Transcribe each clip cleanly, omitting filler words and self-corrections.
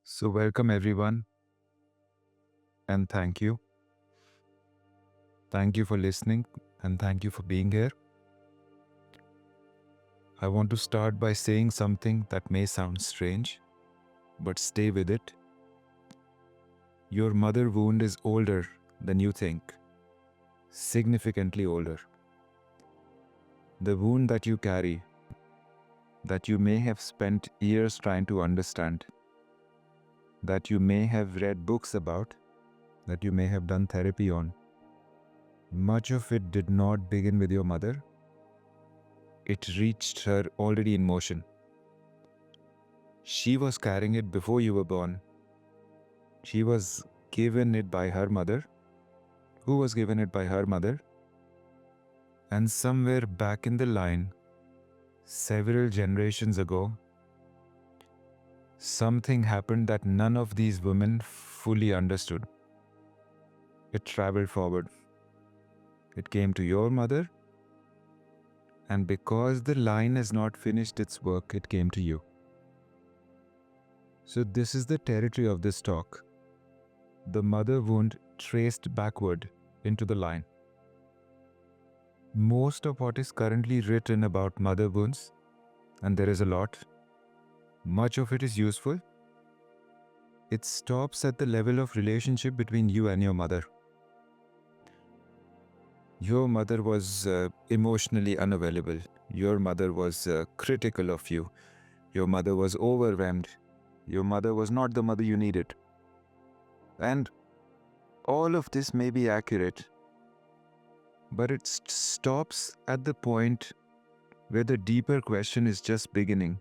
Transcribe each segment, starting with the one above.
So, welcome everyone, and thank you. Thank you for listening, and thank you for being here. I want to start by saying something that may sound strange, but stay with it. Your mother wound is older than you think, significantly older. The wound that you carry, that you may have spent years trying to understand, that you may have read books about, that you may have done therapy on, much of it did not begin with your mother. It reached her already in motion. She was carrying it before you were born. She was given it by her mother, who was given it by her mother, and somewhere back in the line, several generations ago, something happened that none of these women fully understood. It traveled forward. It came to your mother, and because the line has not finished its work, it came to you. So, this is the territory of this talk. The mother wound traced backward into the line. Most of what is currently written about mother wounds, and there is a lot, much of it is useful. It stops at the level of relationship between you and your mother. Your mother was emotionally unavailable. Your mother was critical of you. Your mother was overwhelmed. Your mother was not the mother you needed. And all of this may be accurate, but it stops at the point where the deeper question is just beginning.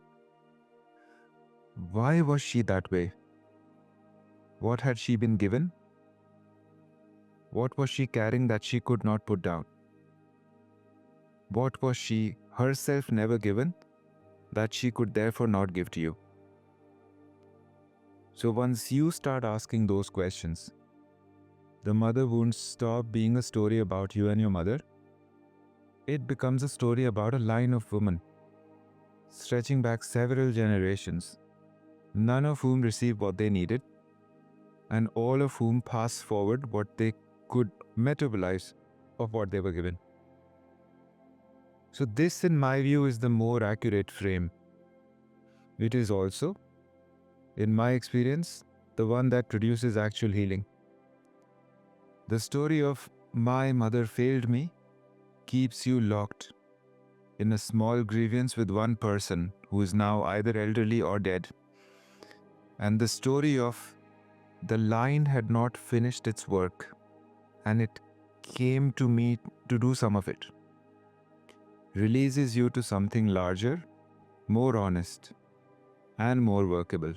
Why was she that way? What had she been given? What was she carrying that she could not put down? What was she herself never given that she could therefore not give to you? So once you start asking those questions, the mother wounds stop being a story about you and your mother. It becomes a story about a line of women, stretching back several generations, none of whom received what they needed, and all of whom pass forward what they could metabolize of what they were given. So this, in my view, is the more accurate frame. It is also, in my experience, the one that produces actual healing. The story of my mother failed me keeps you locked in a small grievance with one person who is now either elderly or dead. And the story of the line had not finished its work, and it came to me to do some of it, releases you to something larger, more honest, and more workable.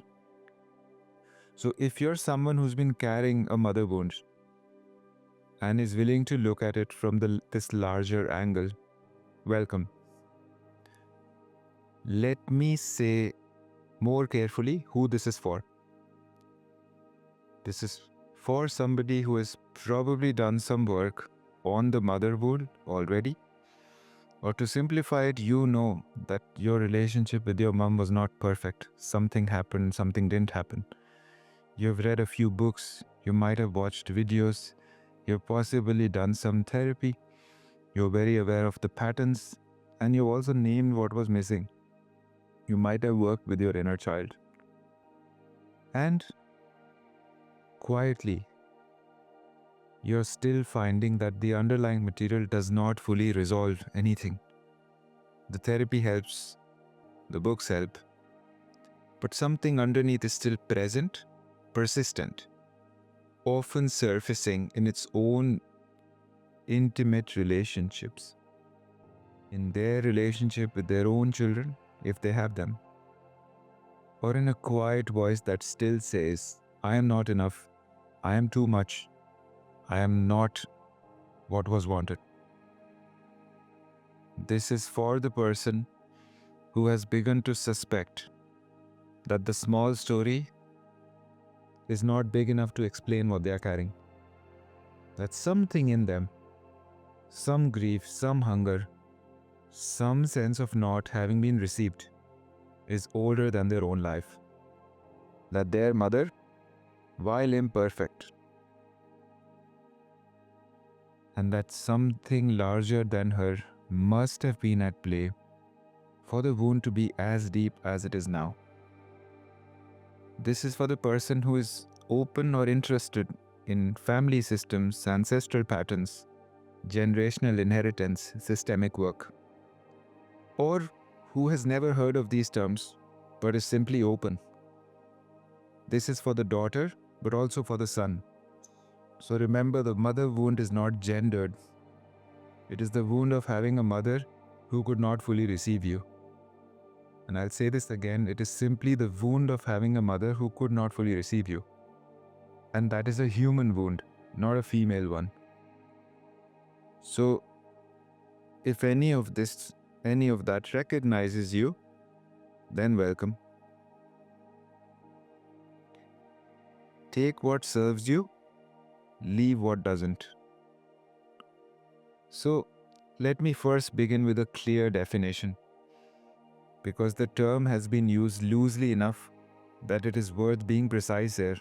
So if you're someone who's been carrying a mother wound and is willing to look at it from this larger angle, welcome. Let me say more carefully who this is for. This is for somebody who has probably done some work on the mother wound already. Or to simplify it, you know that your relationship with your mom was not perfect. Something happened, something didn't happen. You've read a few books, you might have watched videos, you've possibly done some therapy, you're very aware of the patterns, and you also named what was missing. You might have worked with your inner child. And quietly, you're still finding that the underlying material does not fully resolve anything. The therapy helps, the books help, but something underneath is still present, persistent, often surfacing in its own intimate relationships, in their relationship with their own children, if they have them, or in a quiet voice that still says, I am not enough, I am too much, I am not what was wanted. This is for the person who has begun to suspect that the small story is not big enough to explain what they are carrying. That something in them, some grief, some hunger, some sense of not having been received, is older than their own life. that their mother, while imperfect, and that something larger than her must have been at play for the wound to be as deep as it is now. This is for the person who is open or interested in family systems, ancestral patterns, generational inheritance, systemic work, or who has never heard of these terms but is simply open. This is for the daughter, but also for the son. So remember, the mother wound is not gendered. It is the wound of having a mother who could not fully receive you. And I'll say this again, it is simply the wound of having a mother who could not fully receive you. And that is a human wound, not a female one. So, if any of that recognizes you, then welcome. Take what serves you, leave what doesn't. So, let me first begin with a clear definition, because the term has been used loosely enough that it is worth being precise here.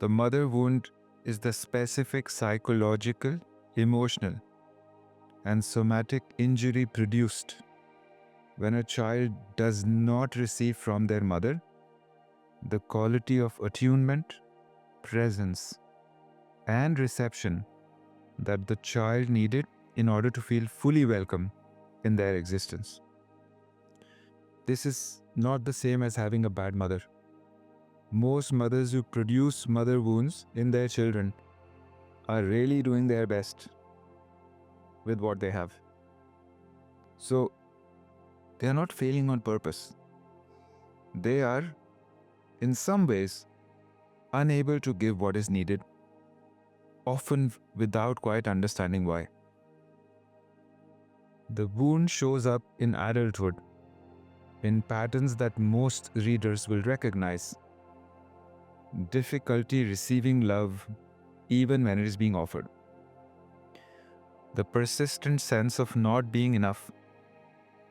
The mother wound is the specific psychological, emotional, and somatic injury produced when a child does not receive from their mother the quality of attunement, presence, and reception that the child needed in order to feel fully welcome in their existence. This is not the same as having a bad mother. Most mothers who produce mother wounds in their children are really doing their best with what they have. So, they are not failing on purpose. They are, in some ways, unable to give what is needed, often without quite understanding why. The wound shows up in adulthood in patterns that most readers will recognize. Difficulty receiving love even when it is being offered. The persistent sense of not being enough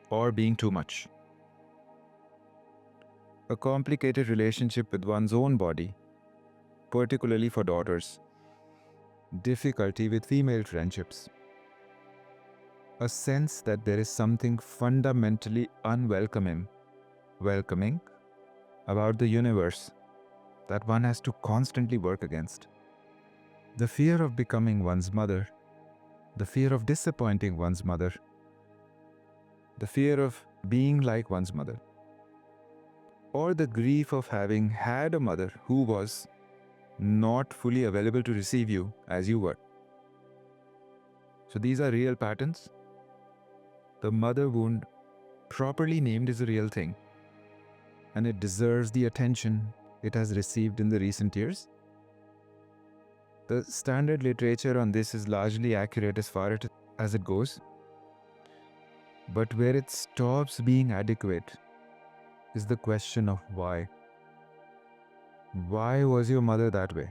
or being too much. A complicated relationship with one's own body, particularly for daughters. Difficulty with female friendships. A sense that there is something fundamentally welcoming about the universe that one has to constantly work against. The fear of becoming one's mother, the fear of disappointing one's mother, the fear of being like one's mother, or the grief of having had a mother who was not fully available to receive you as you were. So these are real patterns. The mother wound, properly named, is a real thing, and it deserves the attention it has received in the recent years. The standard literature on this is largely accurate as far as it goes, but where it stops being adequate is the question of why. Why was your mother that way?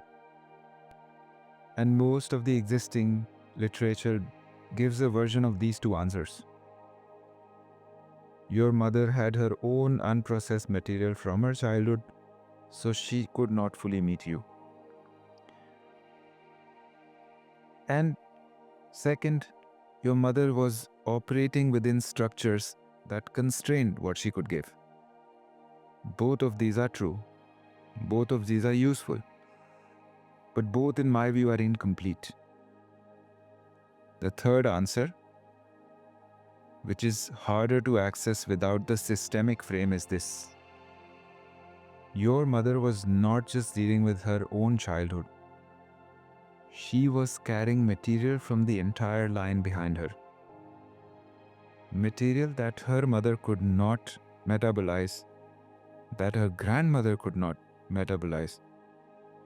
And most of the existing literature gives a version of these two answers. Your mother had her own unprocessed material from her childhood, so she could not fully meet you. And second, your mother was operating within structures that constrained what she could give. Both of these are true. Both of these are useful. But both, in my view, are incomplete. The third answer, which is harder to access without the systemic frame, is this. Your mother was not just dealing with her own childhood. She was carrying material from the entire line behind her. Material that her mother could not metabolize, that her grandmother could not metabolize,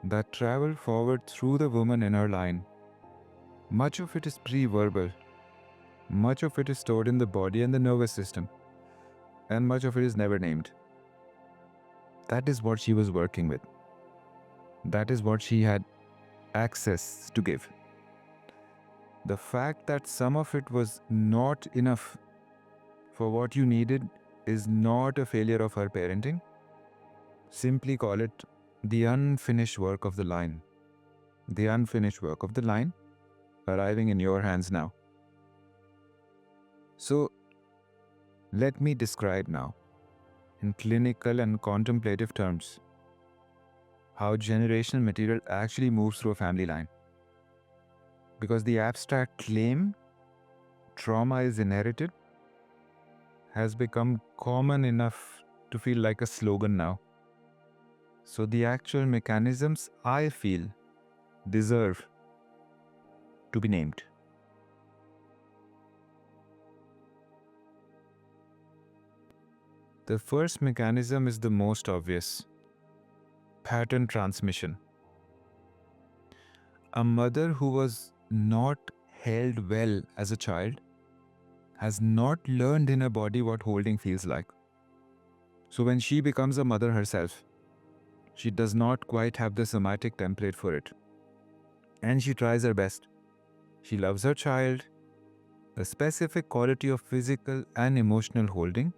that traveled forward through the woman in her line. Much of it is pre-verbal. Much of it is stored in the body and the nervous system. And much of it is never named. That is what she was working with. That is what she had access to give. The fact that some of it was not enough for what you needed is not a failure of her parenting. Simply call it the unfinished work of the line. The unfinished work of the line arriving in your hands now. So, let me describe now, in clinical and contemplative terms, how generational material actually moves through a family line. Because the abstract claim, trauma is inherited, has become common enough to feel like a slogan now. So the actual mechanisms, I feel, deserve to be named. The first mechanism is the most obvious: pattern transmission. A mother who was not held well as a child has not learned in her body what holding feels like. So when she becomes a mother herself, she does not quite have the somatic template for it. And she tries her best. She loves her child. A specific quality of physical and emotional holding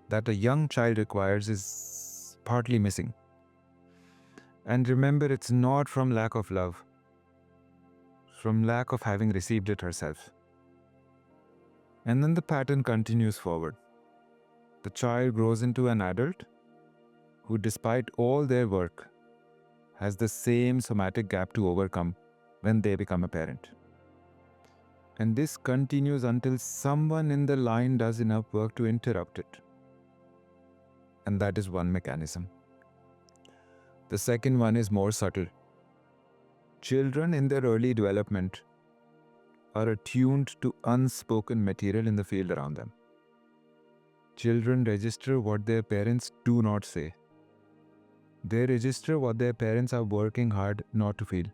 that a young child requires is partly missing. And remember, it's not from lack of love, it's from lack of having received it herself. And then the pattern continues forward. The child grows into an adult who, despite all their work, has the same somatic gap to overcome when they become a parent. And this continues until someone in the line does enough work to interrupt it. And that is one mechanism. The second one is more subtle. Children in their early development are attuned to unspoken material in the field around them. Children register what their parents do not say. They register what their parents are working hard not to feel.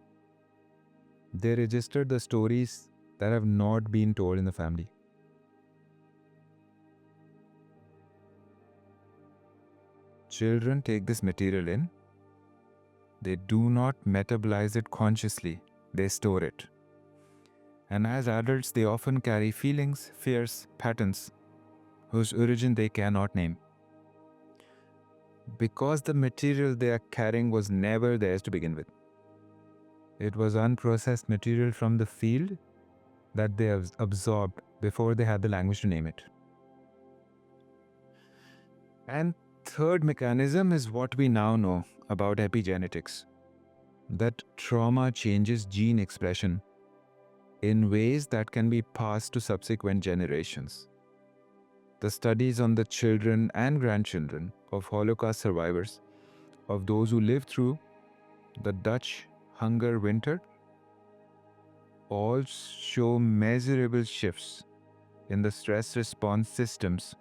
They register the stories that have not been told in the family. Children take this material in. They do not metabolize it consciously. They store it. And as adults, they often carry feelings, fears, patterns whose origin they cannot name. Because the material they are carrying was never theirs to begin with. It was unprocessed material from the field that they have absorbed before they had the language to name it. And third mechanism is what we now know about epigenetics. That trauma changes gene expression in ways that can be passed to subsequent generations. The studies on the children and grandchildren of Holocaust survivors, of those who lived through the Dutch hunger winter, all show measurable shifts in the stress response systems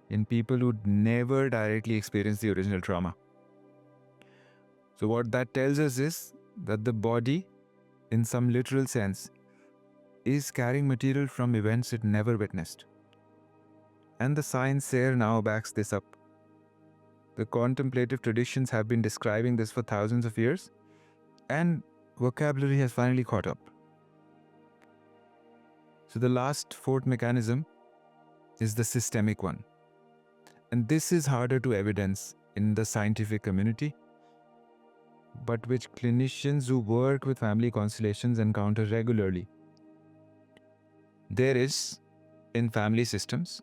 in people who'd never directly experienced the original trauma. So what that tells us is that the body, in some literal sense, is carrying material from events it never witnessed. And the science here now backs this up. The contemplative traditions have been describing this for thousands of years, and vocabulary has finally caught up. So the last fourth mechanism is the systemic one. And this is harder to evidence in the scientific community, but which clinicians who work with family constellations encounter regularly. There is, in family systems,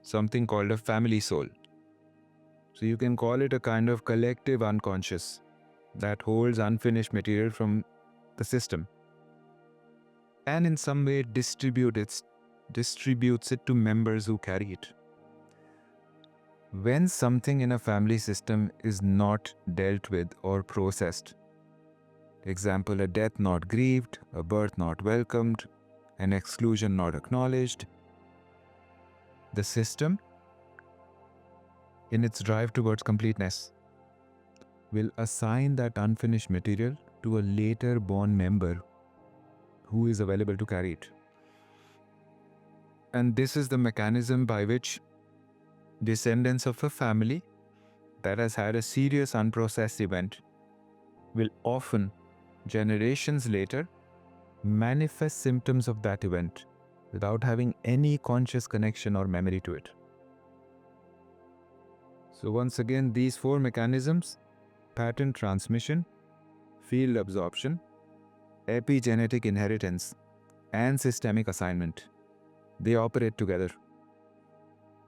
something called a family soul. So you can call it a kind of collective unconscious that holds unfinished material from the system and in some way distributes it to members who carry it. When something in a family system is not dealt with or processed, example, a death not grieved, a birth not welcomed, an exclusion not acknowledged, the system, in its drive towards completeness, will assign that unfinished material to a later born member who is available to carry it. And this is the mechanism by which descendants of a family that has had a serious unprocessed event will often, generations later, manifest symptoms of that event without having any conscious connection or memory to it. So once again, these four mechanisms, pattern transmission, field absorption, epigenetic inheritance, and systemic assignment, they operate together.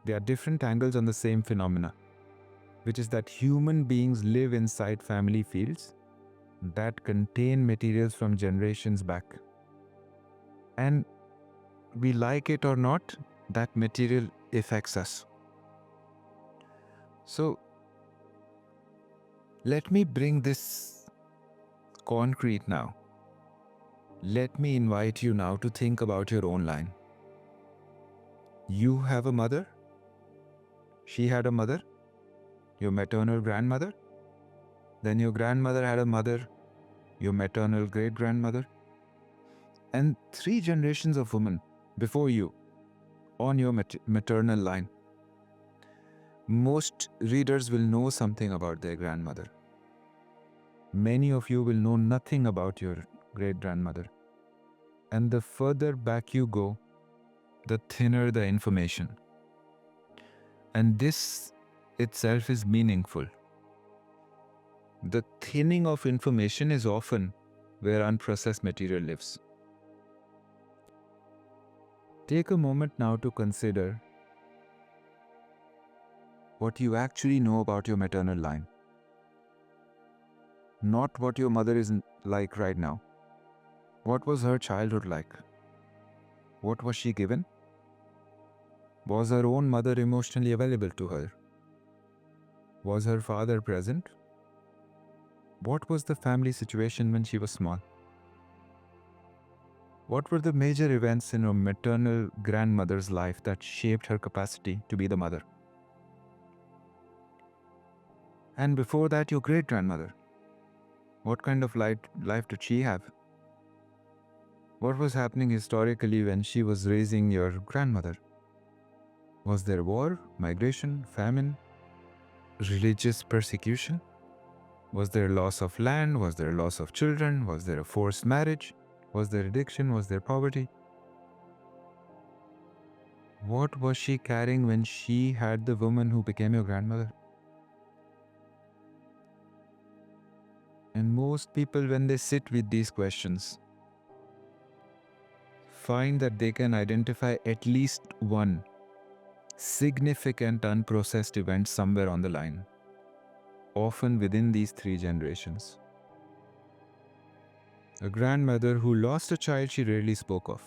They are different angles on the same phenomena, which is that human beings live inside family fields that contain materials from generations back. And we like it or not, that material affects us. So let me bring this concrete now. Let me invite you now to think about your own line. You have a mother. She had a mother, your maternal grandmother. Then your grandmother had a mother, your maternal great-grandmother. And 3 generations of women before you on your maternal line. Most readers will know something about their grandmother. Many of you will know nothing about your great-grandmother. And the further back you go, the thinner the information. And this itself is meaningful. The thinning of information is often where unprocessed material lives. Take a moment now to consider what you actually know about your maternal line. Not what your mother is like right now. What was her childhood like? What was she given? Was her own mother emotionally available to her? Was her father present? What was the family situation when she was small? What were the major events in her maternal grandmother's life that shaped her capacity to be the mother? And before that, your great-grandmother. What kind of life did she have? What was happening historically when she was raising your grandmother? Was there war, migration, famine, religious persecution? Was there loss of land? Was there loss of children? Was there a forced marriage? Was there addiction? Was there poverty? What was she carrying when she had the woman who became your grandmother? And most people, when they sit with these questions, find that they can identify at least one significant unprocessed event somewhere on the line, often within these 3 generations. A grandmother who lost a child she rarely spoke of.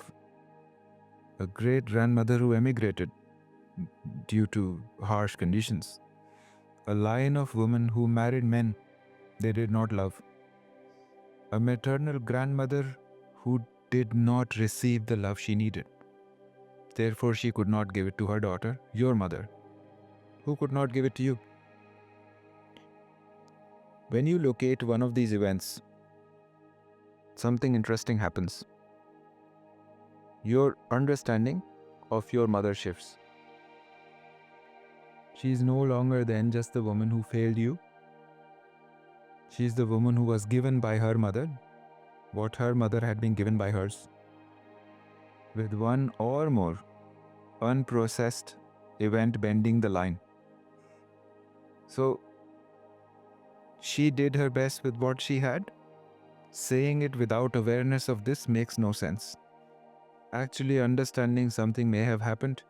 A great-grandmother who emigrated due to harsh conditions. A line of women who married men they did not love. A maternal grandmother who did not receive the love she needed. Therefore, she could not give it to her daughter, your mother, who could not give it to you. When you locate one of these events, something interesting happens. Your understanding of your mother shifts. She is no longer then just the woman who failed you. She is the woman who was given by her mother what her mother had been given by hers, with one or more unprocessed event bending the line. So she did her best with what she had. Saying it without awareness of this makes no sense. Actually understanding something may have happened,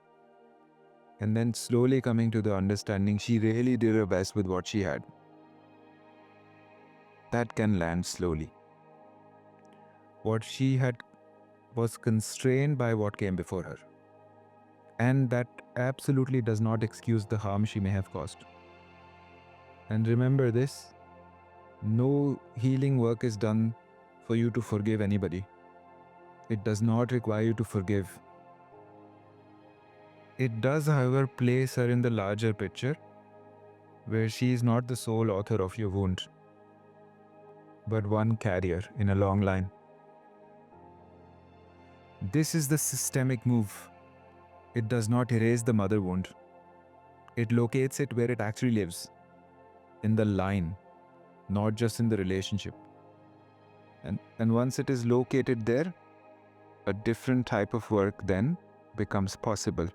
and then slowly coming to the understanding she really did her best with what she had. That can land slowly. What she had was constrained by what came before her. And that absolutely does not excuse the harm she may have caused. And remember this, no healing work is done for you to forgive anybody. It does not require you to forgive. It does, however, place her in the larger picture, where she is not the sole author of your wound, but one carrier in a long line. This is the systemic move. It does not erase the mother wound. It locates it where it actually lives, in the line, not just in the relationship. And once it is located there, a different type of work then becomes possible.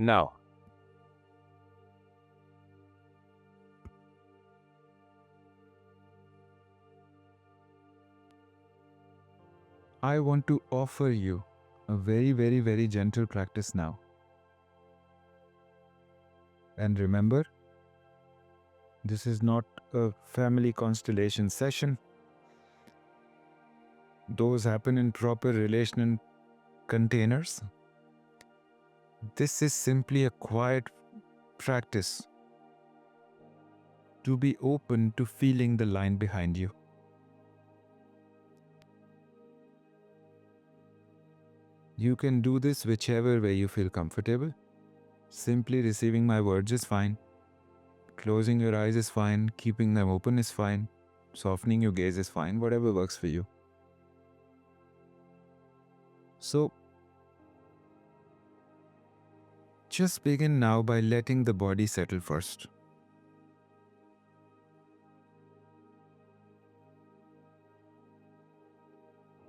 Now, I want to offer you a very, very, very gentle practice now. And remember, this is not a family constellation session. Those happen in proper relational containers. This is simply a quiet practice to be open to feeling the line behind you. You can do this whichever way you feel comfortable. Simply receiving my words is fine. Closing your eyes is fine. Keeping them open is fine. Softening your gaze is fine. Whatever works for you. So, just begin now by letting the body settle first.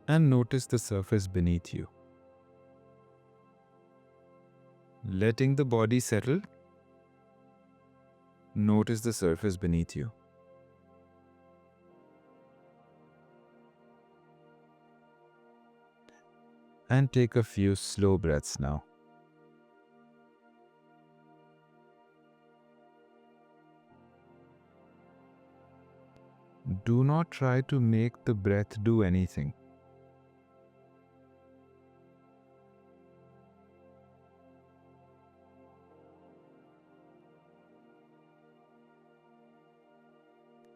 And notice the surface beneath you. Letting the body settle, notice the surface beneath you. And take a few slow breaths now. Do not try to make the breath do anything.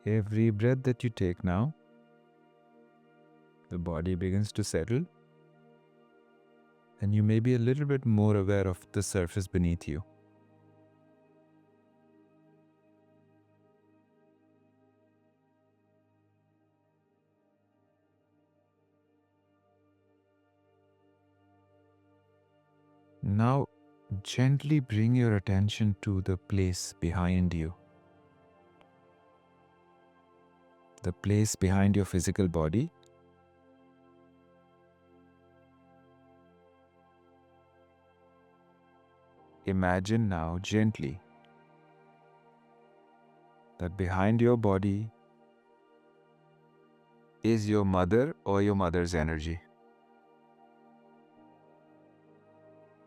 Every breath that you take now, the body begins to settle, and you may be a little bit more aware of the surface beneath you. Now, gently bring your attention to the place behind you. The place behind your physical body. Imagine now gently that behind your body is your mother or your mother's energy.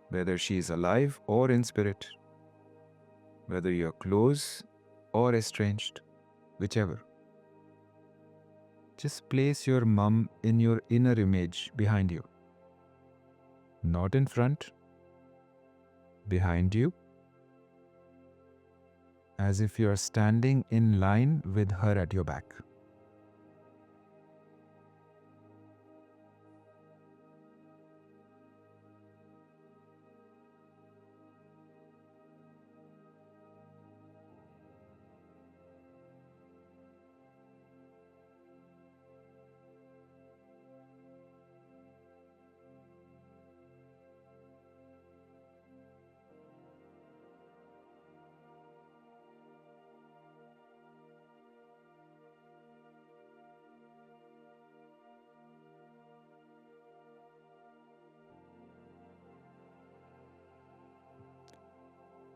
Whether she is alive or in spirit, whether you're close or estranged, whichever. Just place your mum in your inner image behind you. Not in front, behind you, as if you are standing in line with her at your back.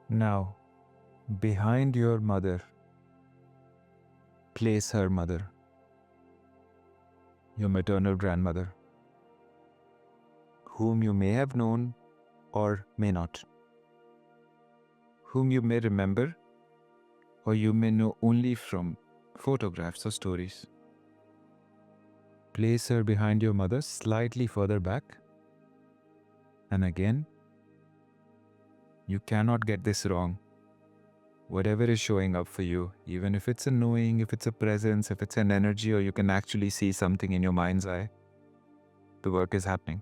Now, behind your mother, place her mother, your maternal grandmother, whom you may have known or may not, whom you may remember or you may know only from photographs or stories. Place her behind your mother, slightly further back. And again, you cannot get this wrong. Whatever is showing up for you, even if it's a knowing, if it's a presence, if it's an energy, or you can actually see something in your mind's eye, the work is happening.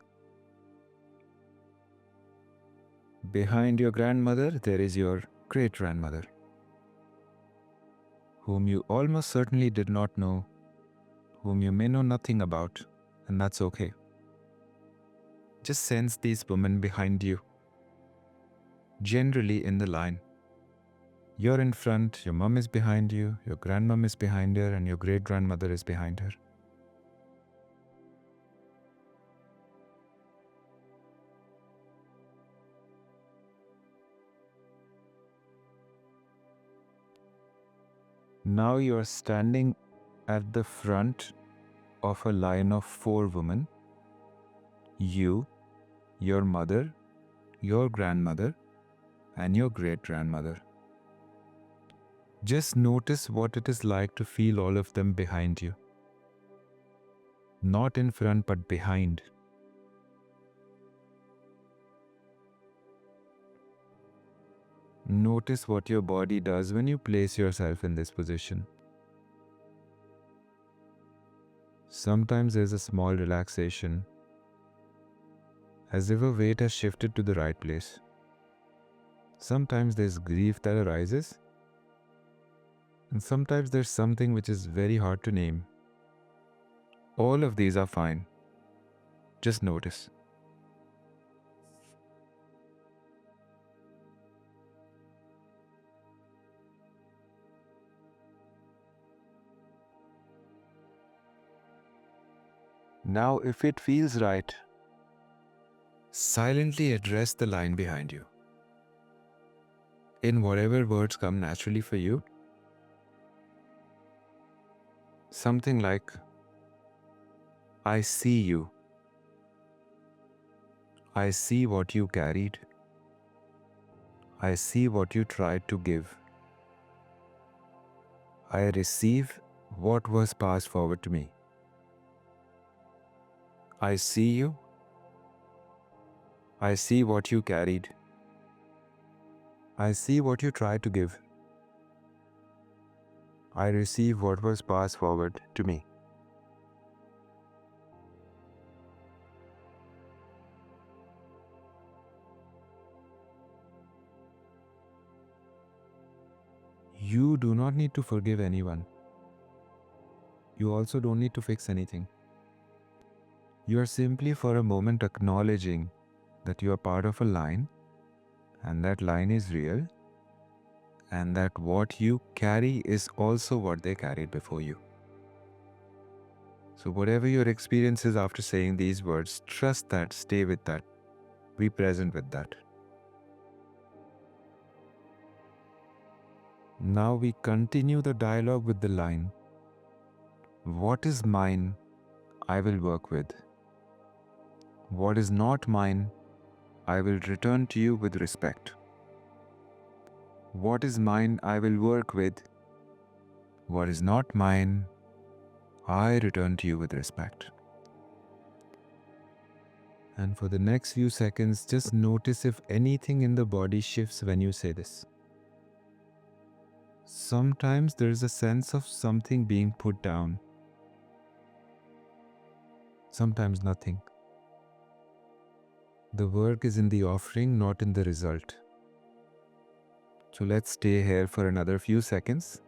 Behind your grandmother, there is your great-grandmother, whom you almost certainly did not know, whom you may know nothing about, and that's okay. Just sense these women behind you, generally in the line. You're in front, your mom is behind you, your grandmom is behind her, and your great-grandmother is behind her. Now you are standing at the front of a line of 4 women: you, your mother, your grandmother, and your great grandmother. Just notice what it is like to feel all of them behind you. Not in front, but behind. Notice what your body does when you place yourself in this position. Sometimes there's a small relaxation, as if a weight has shifted to the right place. Sometimes there's grief that arises, and sometimes there's something which is very hard to name. All of these are fine. Just notice. Now, if it feels right, silently address the line behind you. In whatever words come naturally for you. Something like, I see you. I see what you carried. I see what you tried to give. I receive what was passed forward to me. I see you. I see what you carried. I see what you tried to give. I receive what was passed forward to me. You do not need to forgive anyone. You also don't need to fix anything. You are simply for a moment acknowledging that you are part of a line, and that line is real, and that what you carry is also what they carried before you. So whatever your experience is after saying these words, trust that, stay with that, be present with that. Now we continue the dialogue with the line, what is mine, I will work with. What is not mine, I will return to you with respect. What is mine, I will work with. What is not mine, I return to you with respect. And for the next few seconds, just notice if anything in the body shifts when you say this. Sometimes there is a sense of something being put down. Sometimes nothing. The work is in the offering, not in the result. So let's stay here for another few seconds,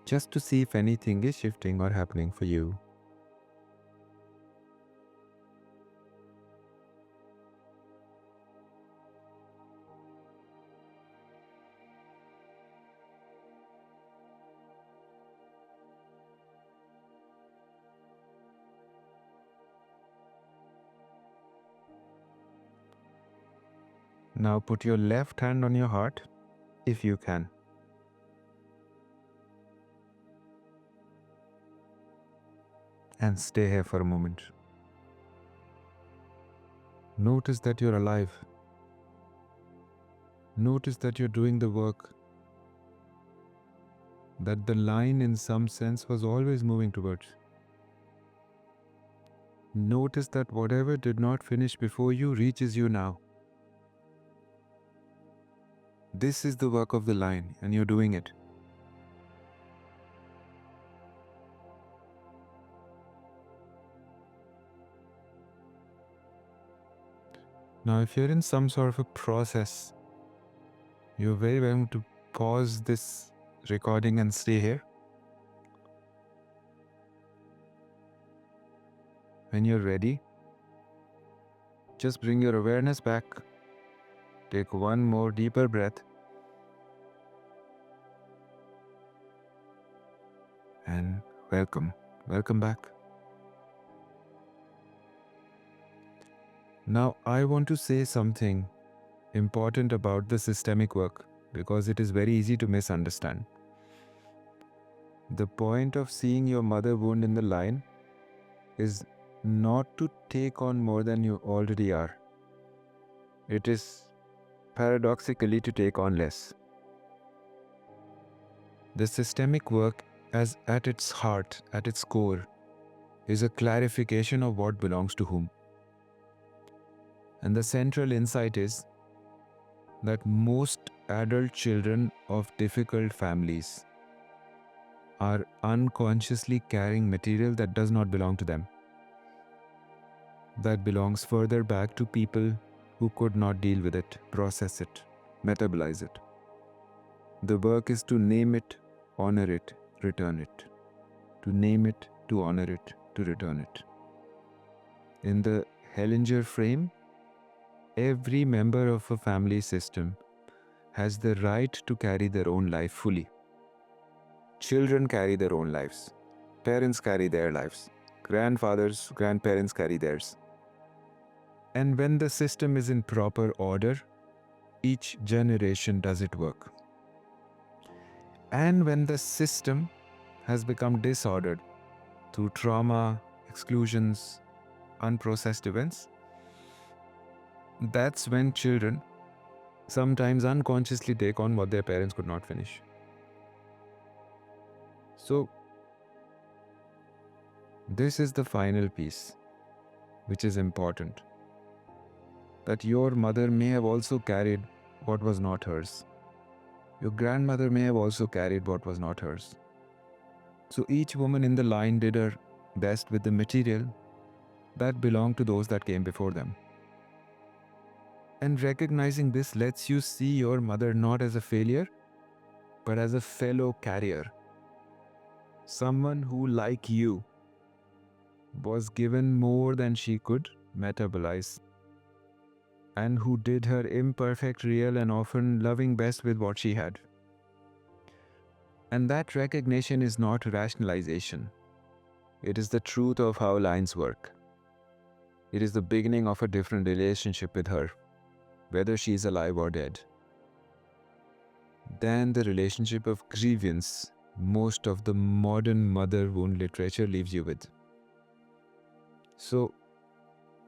just to see if anything is shifting or happening for you. Now put your left hand on your heart, if you can. And stay here for a moment. Notice that you're alive. Notice that you're doing the work that the line in some sense was always moving towards. Notice that whatever did not finish before you reaches you now. This is the work of the line, and you're doing it. Now, if you're in some sort of a process, you're very welcome to pause this recording and stay here. When you're ready, just bring your awareness back. Take one more deeper breath. And welcome back. Now, I want to say something important about the systemic work because it is very easy to misunderstand. The point of seeing your mother wound in the line is not to take on more than you already are. It is paradoxically to take on less. The systemic work, as at its heart, at its core, is a clarification of what belongs to whom. And the central insight is that most adult children of difficult families are unconsciously carrying material that does not belong to them, that belongs further back to people who could not deal with it, process it, metabolize it. The work is to name it, honor it, return it. To name it, to honor it, to return it. In the Hellinger frame, every member of a family system has the right to carry their own life fully. Children carry their own lives. Parents carry their lives. Grandfathers, grandparents carry theirs. And when the system is in proper order, each generation does its work. And when the system has become disordered through trauma, exclusions, unprocessed events, that's when children sometimes unconsciously take on what their parents could not finish. So, this is the final piece, which is important. That your mother may have also carried what was not hers. Your grandmother may have also carried what was not hers. So each woman in the line did her best with the material that belonged to those that came before them. And recognizing this lets you see your mother not as a failure, but as a fellow carrier. Someone who, like you, was given more than she could metabolize, and who did her imperfect, real, and often loving best with what she had. And that recognition is not rationalization. It is the truth of how lines work. It is the beginning of a different relationship with her, whether she is alive or dead, than the relationship of grievance most of the modern mother wound literature leaves you with. So,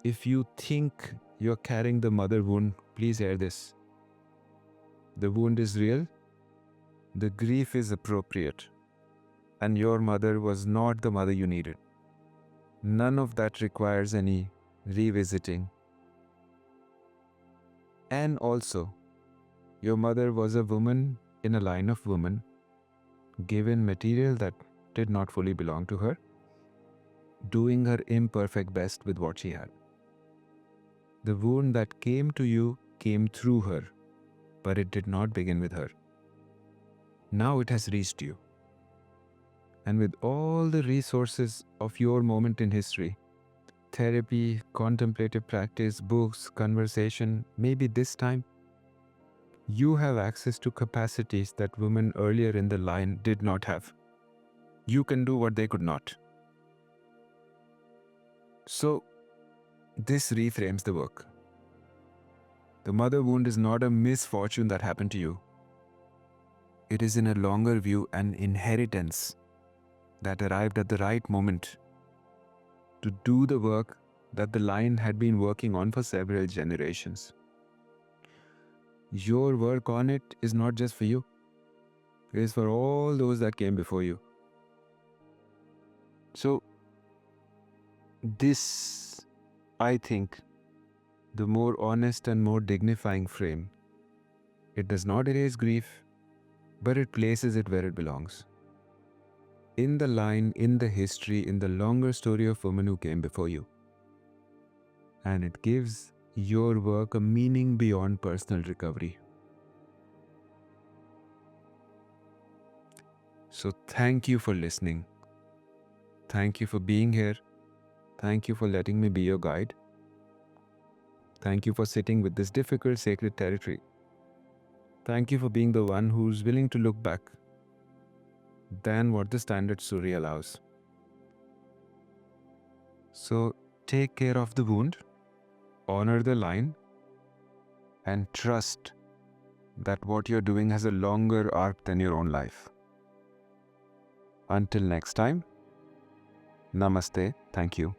if you think you're carrying the mother wound, please hear this. The wound is real, the grief is appropriate, and your mother was not the mother you needed. None of that requires any revisiting. And also, your mother was a woman in a line of women, given material that did not fully belong to her, doing her imperfect best with what she had. The wound that came to you came through her, but it did not begin with her. Now it has reached you. And with all the resources of your moment in history, therapy, contemplative practice, books, conversation, maybe this time, you have access to capacities that women earlier in the line did not have. You can do what they could not. So, this reframes the work. The mother wound is not a misfortune that happened to you. It is in a longer view an inheritance that arrived at the right moment to do the work that the line had been working on for several generations. Your work on it is not just for you. It is for all those that came before you. So, this, I think, the more honest and more dignifying frame, it does not erase grief, but it places it where it belongs. In the line, in the history, in the longer story of women who came before you. And it gives your work a meaning beyond personal recovery. So thank you for listening. Thank you for being here. Thank you for letting me be your guide. Thank you for sitting with this difficult sacred territory. Thank you for being the one who's willing to look back than what the standard story allows. So take care of the wound, honor the line, and trust that what you're doing has a longer arc than your own life. Until next time, namaste, thank you.